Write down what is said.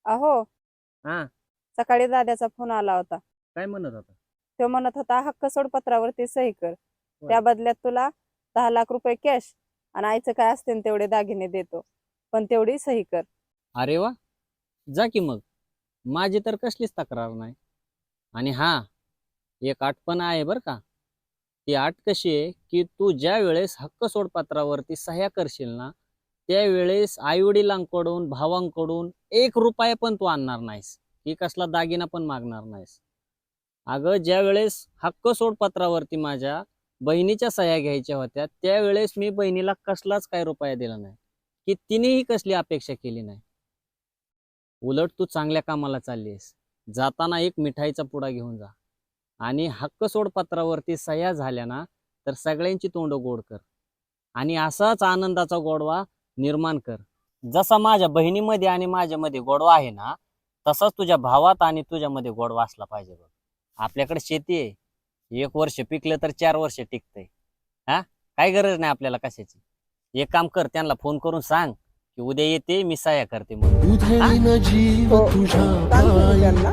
अहो, हा, सकाळी दादाचा फोन आला होता. काय म्हणत होता? तो म्हणत होता हक्क सोड पत्रावरती सही कर. होय. त्या बदल्यात तुला 10 लाख रुपये कॅश आणि आईचं काय असतील तेवढे दागिने देतो, पण तेवढी सही कर. अरे वा, जा की मग. माझी तर कसलीच तक्रार नाही. आणि हा, एक अट पण आहे बर का. ती अट कशी आहे की तू ज्या वेळेस हक्क सोडपत्रावरती सह्या करशील ना, त्यावेळेस आई वडिलांकडून भावांकडून 1 रुपया पण तू आणणार नाहीस, की कसला दागिना पण मागणार नाहीस. अगं, ज्या वेळेस हक्क सोडपत्रावरती माझ्या बहिणीच्या सह्या घ्यायच्या होत्या त्यावेळेस मी बहिणीला कसलाच काय रुपया दिला नाही, की तिनेही कसली अपेक्षा केली नाही. उलट तू चांगल्या कामाला चाललीस. जाताना एक मिठाईचा पुडा घेऊन जा. आणि हक्क सोडपत्रावरती सह्या झाल्या ना, तर सगळ्यांची तोंड गोड कर. आणि असाच आनंदाचा गोडवा निर्माण कर. जसा माझ्या बहिणीमध्ये आणि माझ्यामध्ये गोडवा आहे ना, तसाच तुझ्या भावात आणि तुझ्यामध्ये गोडवा असला पाहिजे बघ. आपल्याकडे शेती आहे. 1 वर्ष पिकलं तर 4 वर्ष टिकतंय. हा, काही गरज नाही आपल्याला कशाची. एक काम कर, त्यांना फोन करून सांग की उद्या येते, मी सह्या करते म्हणून. उधळीन जीव हो, तुझ्या सांगते मी पायी त्यांना.